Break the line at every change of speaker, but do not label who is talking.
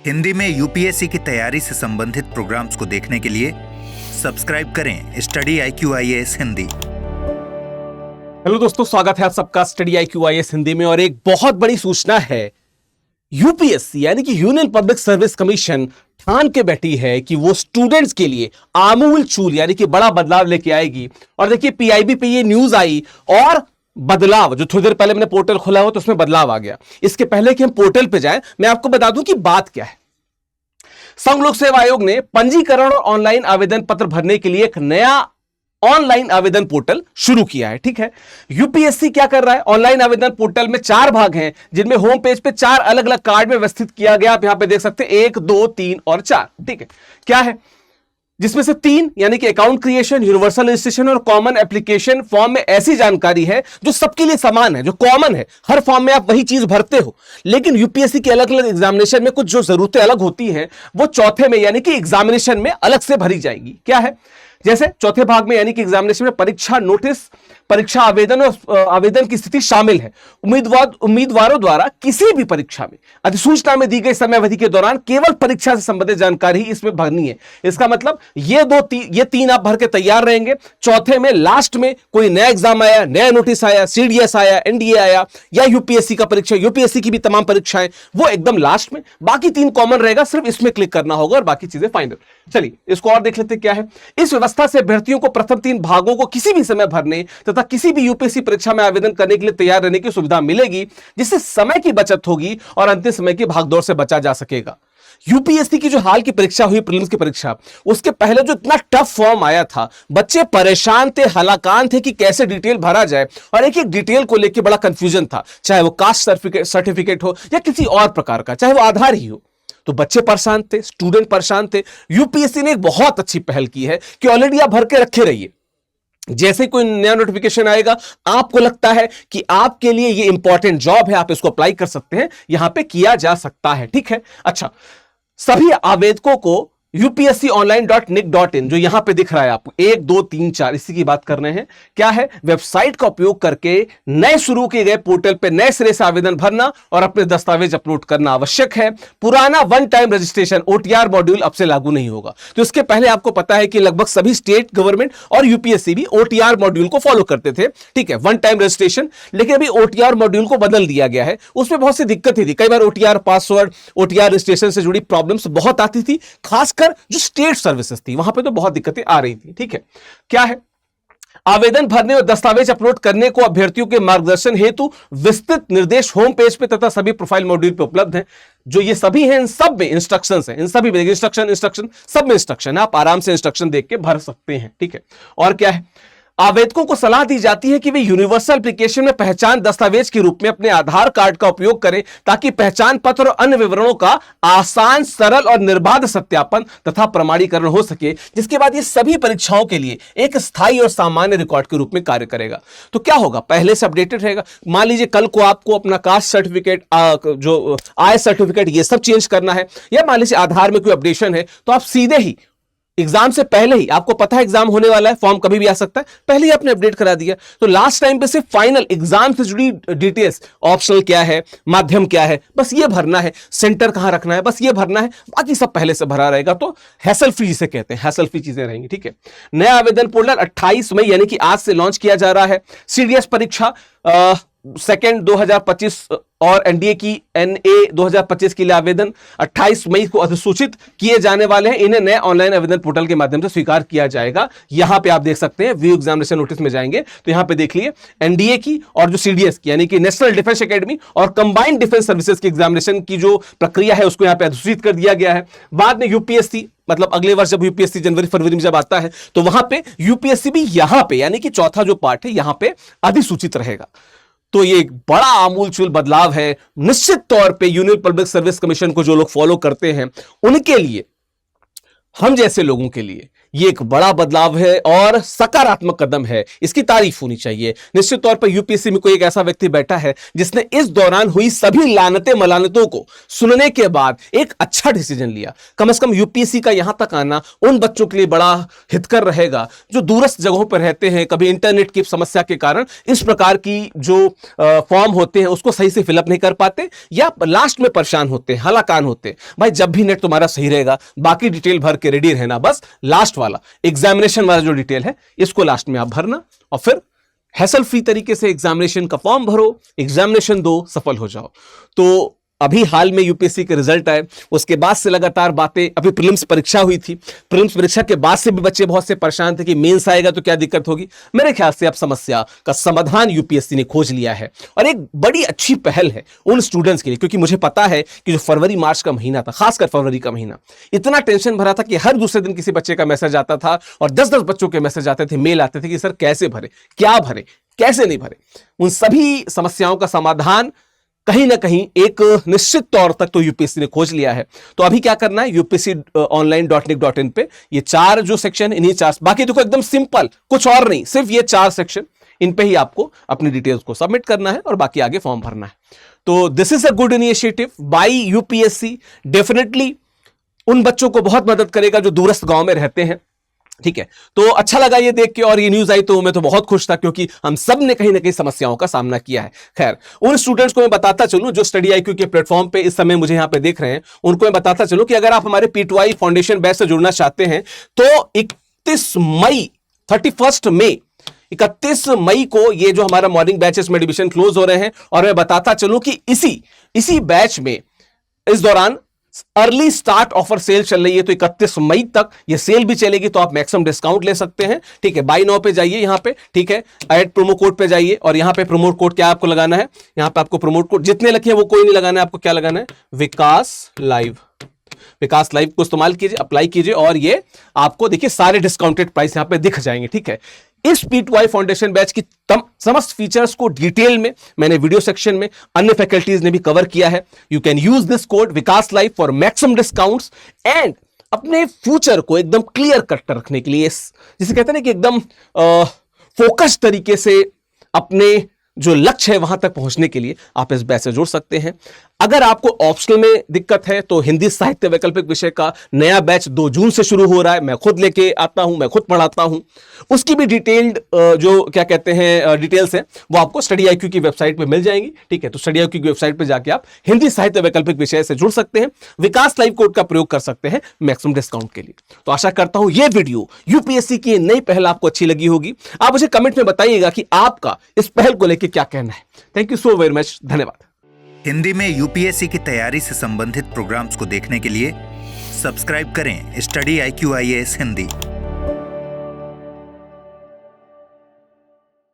हिंदी में यूपीएससी की तैयारी से संबंधित प्रोग्राम्स को देखने के लिए सब्सक्राइब करें study IQ IAS Hindi.
Hello दोस्तों, स्वागत है आप सबका स्टडी IQ IAS हिंदी में। और एक बहुत बड़ी सूचना है, यूपीएससी यानी कि यूनियन पब्लिक सर्विस कमीशन ठान के बैठी है कि वो स्टूडेंट्स के लिए आमूल चूल यानी कि बड़ा बदलाव लेके आएगी। और देखिए, पीआईबी पे ये न्यूज आई और बदलाव जो थोड़ी देर पहले मैंने पोर्टल खोला हुआ तो उसमें बदलाव आ गया। इसके पहले कि हम पोर्टल पे जाएं, मैं आपको बता दूं कि बात क्या है। संघ लोक सेवा आयोग ने पंजीकरण और ऑनलाइन आवेदन पत्र भरने के लिए एक नया ऑनलाइन आवेदन पोर्टल शुरू किया है। ठीक है, यूपीएससी क्या कर रहा है, ऑनलाइन आवेदन पोर्टल में 4 भाग हैं, जिनमें होम पेज पे 4 अलग अलग कार्ड में व्यवस्थित किया गया। आप यहां पे देख सकते हैं 1, 2, 3 और 4। ठीक है, क्या है, जिसमें से 3 यानी कि अकाउंट क्रिएशन, यूनिवर्सल रजिस्ट्रेशन और कॉमन एप्लीकेशन फॉर्म में ऐसी जानकारी है जो सबके लिए समान है, जो कॉमन है। हर फॉर्म में आप वही चीज भरते हो। लेकिन यूपीएससी के अलग अलग एग्जामिनेशन में कुछ जो जरूरतें अलग होती हैं वो चौथे में यानी कि एग्जामिनेशन में अलग से भरी जाएगी। क्या है, जैसे चौथे भाग में यानी कि एग्जामिनेशन में परीक्षा नोटिस, परीक्षा आवेदन और आवेदन की स्थिति शामिल है। उम्मीदवारों द्वारा किसी भी परीक्षा में अधिसूचना में दी गई समय अवधि के दौरान केवल परीक्षा से संबंधित जानकारी ही इसमें भरनी है। इसका मतलब ये 3 आप भर के तैयार रहेंगे। चौथे में लास्ट में कोई नया एग्जाम आया, नया नोटिस आया, सीडीएस आया, एनडीए आया या यूपीएससी का परीक्षा, यूपीएससी की भी तमाम परीक्षाएं, वो एकदम लास्ट में। बाकी 3 कॉमन रहेगा, सिर्फ इसमें क्लिक करना होगा और बाकी चीजें फाइनल। चलिए इसको और देख लेते क्या है। इस व्यवस्था से अभ्यर्थियों को प्रथम 3 भागों को किसी भी समय भरने तथा किसी भी यूपीएससी परीक्षा में आवेदन करने के लिए तैयार रहने की सुविधा मिलेगी, जिससे समय की बचत होगी और अंतिम समय की भागदौड़ से बचा जा सकेगा। यूपीएससी की जो हाल की परीक्षा हुई, प्रीलिम्स की परीक्षा, उसके पहले जो इतना टफ फॉर्म आया था, बच्चे परेशान थे, हलाकान थे कि कैसे डिटेल भरा जाए और एक एक डिटेल को लेकर बड़ा कंफ्यूजन था। चाहे वो कास्ट सर्टिफिकेट हो या किसी और प्रकार का, चाहे वो आधार ही हो, तो बच्चे परेशान थे, स्टूडेंट परेशान थे। यूपीएससी ने एक बहुत अच्छी पहल की है कि ऑलरेडी आप भर के रखे रहिए। जैसे कोई नया नोटिफिकेशन आएगा, आपको लगता है कि आपके लिए ये इंपॉर्टेंट जॉब है, आप इसको अप्लाई कर सकते हैं, यहां पे किया जा सकता है। ठीक है, अच्छा, सभी आवेदकों को upsconline.nic.in जो यहां पे दिख रहा है आपको 1, 2, 3, 4, इसी की बात कर रहे हैं। क्या है, वेबसाइट का उपयोग करके नए शुरू किए गए पोर्टल पे नए सिरे से आवेदन भरना और अपने दस्तावेज अपलोड करना आवश्यक है। पुराना one time registration OTR module अब से लागू नहीं होगा। तो इसके पहले आपको पता है कि लगभग सभी स्टेट गवर्नमेंट और यूपीएससी भी OTR मॉड्यूल को फॉलो करते थे। ठीक है, वन टाइम रजिस्ट्रेशन, लेकिन अभी OTR मॉड्यूल को बदल दिया गया है। उसमें बहुत सी दिक्कत थी, कई बार OTR पासवर्ड, OTR रजिस्ट्रेशन से जुड़ी प्रॉब्लम्स बहुत आती थी, खासकर जो स्टेट सर्विसेज थी वहां पे तो बहुत दिक्कतें आ रही थी। ठीक है, क्या है, आवेदन भरने और दस्तावेज अपलोड करने को अभ्यर्थियों के मार्गदर्शन हेतु विस्तृत निर्देश होम पेज पे तथा सभी प्रोफाइल मॉड्यूल पे उपलब्ध हैं। जो ये सभी हैं, इन सब में इंस्ट्रक्शंस हैं, इन सभी में इंस्ट्रक्शन सब में इंस्ट्रक्शन है, आप आराम से इंस्ट्रक्शन देख के भर सकते हैं। ठीक है, और क्या है, आवेदकों को सलाह दी जाती है कि वे यूनिवर्सल एप्लीकेशन में पहचान दस्तावेज के रूप में अपने आधार कार्ड का उपयोग करें, ताकि पहचान पत्र और अन्य विवरणों का आसान, सरल और निर्बाध सत्यापन तथा प्रमाणीकरण हो सके, जिसके बाद ये सभी परीक्षाओं के लिए एक स्थायी और सामान्य रिकॉर्ड के रूप में कार्य करेगा। तो क्या होगा, पहले से अपडेटेड रहेगा। मान लीजिए कल को आपको अपना कास्ट सर्टिफिकेट, जो आय सर्टिफिकेट, ये सब चेंज करना है, या मान लीजिए आधार में कोई अपडेशन है, तो आप सीधे ही एग्जाम से पहले ही, आपको पता है एग्जाम होने वाला है, फॉर्म कभी भी आ सकता है, पहले ही आपने अपडेट करा दिया, तो लास्ट टाइम पे सिर्फ फाइनल एग्जाम से जुड़ी डिटेल्स, ऑप्शनल क्या है, माध्यम क्या है, बस ये भरना है, सेंटर कहां रखना है, बस ये भरना है, बाकी सब पहले से भरा रहेगा। तो हैसल फ्री जिसे कहते हैं, हैसल फ्री चीजें रहेंगी। ठीक है, नया आवेदन पोर्टल 28 मई यानी कि आज से लॉन्च किया जा रहा है। सीडीएस परीक्षा 2 2025 और एनडीए की NA 2025 के लिए आवेदन 28 मई को अधिसूचित किए जाने वाले हैं। इन्हें नए ऑनलाइन आवेदन पोर्टल के माध्यम से स्वीकार किया जाएगा। यहां पे आप देख सकते हैं, व्यू एग्जामिनेशन नोटिस में जाएंगे तो यहां पे देख लिए एनडीए की और जो सीडीएस की यानी कि नेशनल डिफेंस एकेडमी और कंबाइंड डिफेंस सर्विसेज की एग्जामिनेशन की जो प्रक्रिया है उसको यहां पे अधिसूचित कर दिया गया है। बाद में यूपीएससी, मतलब अगले वर्ष जब यूपीएससी जनवरी फरवरी में जब आता है तो वहां पे यूपीएससी भी यहां पे यानी कि चौथा जो पार्ट है यहां पे अधिसूचित रहेगा। तो ये एक बड़ा आमूलचूल बदलाव है। निश्चित तौर पे यूनियन पब्लिक सर्विस कमीशन को जो लोग फॉलो करते हैं उनके लिए, हम जैसे लोगों के लिए ये एक बड़ा बदलाव है और सकारात्मक कदम है, इसकी तारीफ होनी चाहिए। निश्चित तौर पर यूपीएससी में कोई एक ऐसा व्यक्ति बैठा है जिसने इस दौरान हुई सभी लानते मलानतों को सुनने के बाद एक अच्छा डिसीजन लिया। कम से कम यूपीएससी का यहां तक आना उन बच्चों के लिए बड़ा हितकर रहेगा जो दूरस्थ जगहों पर रहते हैं, कभी इंटरनेट की समस्या के कारण इस प्रकार की जो फॉर्म होते हैं उसको सही से फिलअप नहीं कर पाते या लास्ट में परेशान होते हैं, हलाकान होते हैं। भाई जब भी नेट तुम्हारा सही रहेगा बाकी डिटेल भर के रेडी रहना, बस लास्ट वाला एग्जामिनेशन वाला जो डिटेल है इसको लास्ट में आप भरना और फिर हैसल फ्री तरीके से एग्जामिनेशन का फॉर्म भरो, एग्जामिनेशन दो, सफल हो जाओ। तो अभी हाल में यूपीएससी के रिजल्ट आए, उसके बाद से लगातार बातें, अभी प्रीलिम्स परीक्षा हुई थी, प्रीलिम्स परीक्षा के बाद से भी बच्चे बहुत से परेशान थे कि मेंस आएगा तो क्या दिक्कत होगी। मेरे ख्याल से अब समस्या का समाधान यूपीएससी ने खोज लिया है और एक बड़ी अच्छी पहल है उन स्टूडेंट्स के लिए, क्योंकि मुझे पता है कि जो फरवरी मार्च का महीना था, खासकर फरवरी का महीना, इतना टेंशन भरा था कि हर दूसरे दिन किसी बच्चे का मैसेज आता था और 10-10 बच्चों के मैसेज आते थे, मेल आते थे कि सर कैसे भरे, क्या भरे, कैसे नहीं भरे। उन सभी समस्याओं का समाधान कहीं ना कहीं एक निश्चित तौर तक तो यूपीएससी ने खोज लिया है। तो अभी क्या करना है, upsc.online.nic.in पे ये 4 जो सेक्शन, इन्हीं 4, बाकी देखो एकदम सिंपल, कुछ और नहीं, सिर्फ ये 4 सेक्शन, इन पे ही आपको अपनी डिटेल्स को सबमिट करना है और बाकी आगे फॉर्म भरना है। तो this is a good initiative by UPSC. Definitely उन बच्चों को बहुत मदद करेगा जो दूरस्थ गांव में रहते हैं। ठीक है, तो अच्छा लगा ये देख के और ये न्यूज आई तो मैं तो बहुत खुश था, क्योंकि हम सब ने कहीं ना कहीं समस्याओं का सामना किया है। खैर, उन स्टूडेंट्स को मैं बताता चलूं जो स्टडी आईक्यू के प्लेटफॉर्म पे इस समय मुझे यहां पे देख रहे हैं, उनको मैं बताता चलूं कि अगर आप हमारे P2I फाउंडेशन बैच से जुड़ना चाहते हैं तो 31 मई को ये जो हमारा मॉर्निंग बैचेस में एडमिशन क्लोज हो रहे हैं। और मैं बताता चलूं कि इसी बैच में इस दौरान अर्ली स्टार्ट ऑफर सेल चल रही है, तो 31 मई तक ये सेल भी चलेगी, तो आप मैक्सिमम डिस्काउंट ले सकते हैं। ठीक है, बाय नाउ पे जाइए, यहां पे ठीक है, ऐड प्रोमो कोड पे जाइए और यहां पे प्रोमो कोड क्या आपको लगाना है, यहां पे आपको प्रोमो कोड जितने लिखे हैं वो कोई नहीं लगाना है, आपको क्या लगाना है, विकास लाइव को इस्तेमाल कीजिए, अप्लाई कीजिए और ये आपको देखिए सारे डिस्काउंटेड प्राइस यहां पे दिख जाएंगे। ठीक है, इस P2I फाउंडेशन बैच की समस्त फीचर्स को डिटेल में मैंने वीडियो सेक्शन में अन्य फैकल्टीज ने भी कवर किया है। You can use this code Vikas live for maximum discounts and अपने फ्यूचर को एकदम क्लियर कट रखने के लिए, जिसे कहते हैं ना कि एकदम फोकस तरीके से अपने जो लक्ष्य है वहां तक पहुंचने के लिए आप इस बैच से जुड़ सकते हैं। अगर आपको ऑप्शनल में दिक्कत है तो हिंदी साहित्य वैकल्पिक विषय का नया बैच 2 जून से शुरू हो रहा है, मैं खुद लेके आता हूं, मैं खुद पढ़ाता हूं। उसकी भी डिटेल्ड जो क्या कहते हैं डिटेल्स हैं वो आपको स्टडी आईक्यू की वेबसाइट पे मिल जाएंगी। ठीक है, तो स्टडी आईक्यू की वेबसाइट पे जाके आप हिंदी साहित्य वैकल्पिक विषय से जुड़ सकते हैं, विकास लाइव कोड का प्रयोग कर सकते हैं मैक्सिमम डिस्काउंट के लिए। तो आशा करता हूं ये वीडियो यूपीएससी की नई पहल आपको अच्छी लगी होगी। आप मुझे कमेंट में बताइएगा कि आपका इस पहल को लेकर क्या कहना है। Thank you so very much, धन्यवाद।
हिंदी में यूपीएससी की तैयारी से संबंधित प्रोग्राम्स को देखने के लिए सब्सक्राइब करें स्टडी IQIAS हिंदी।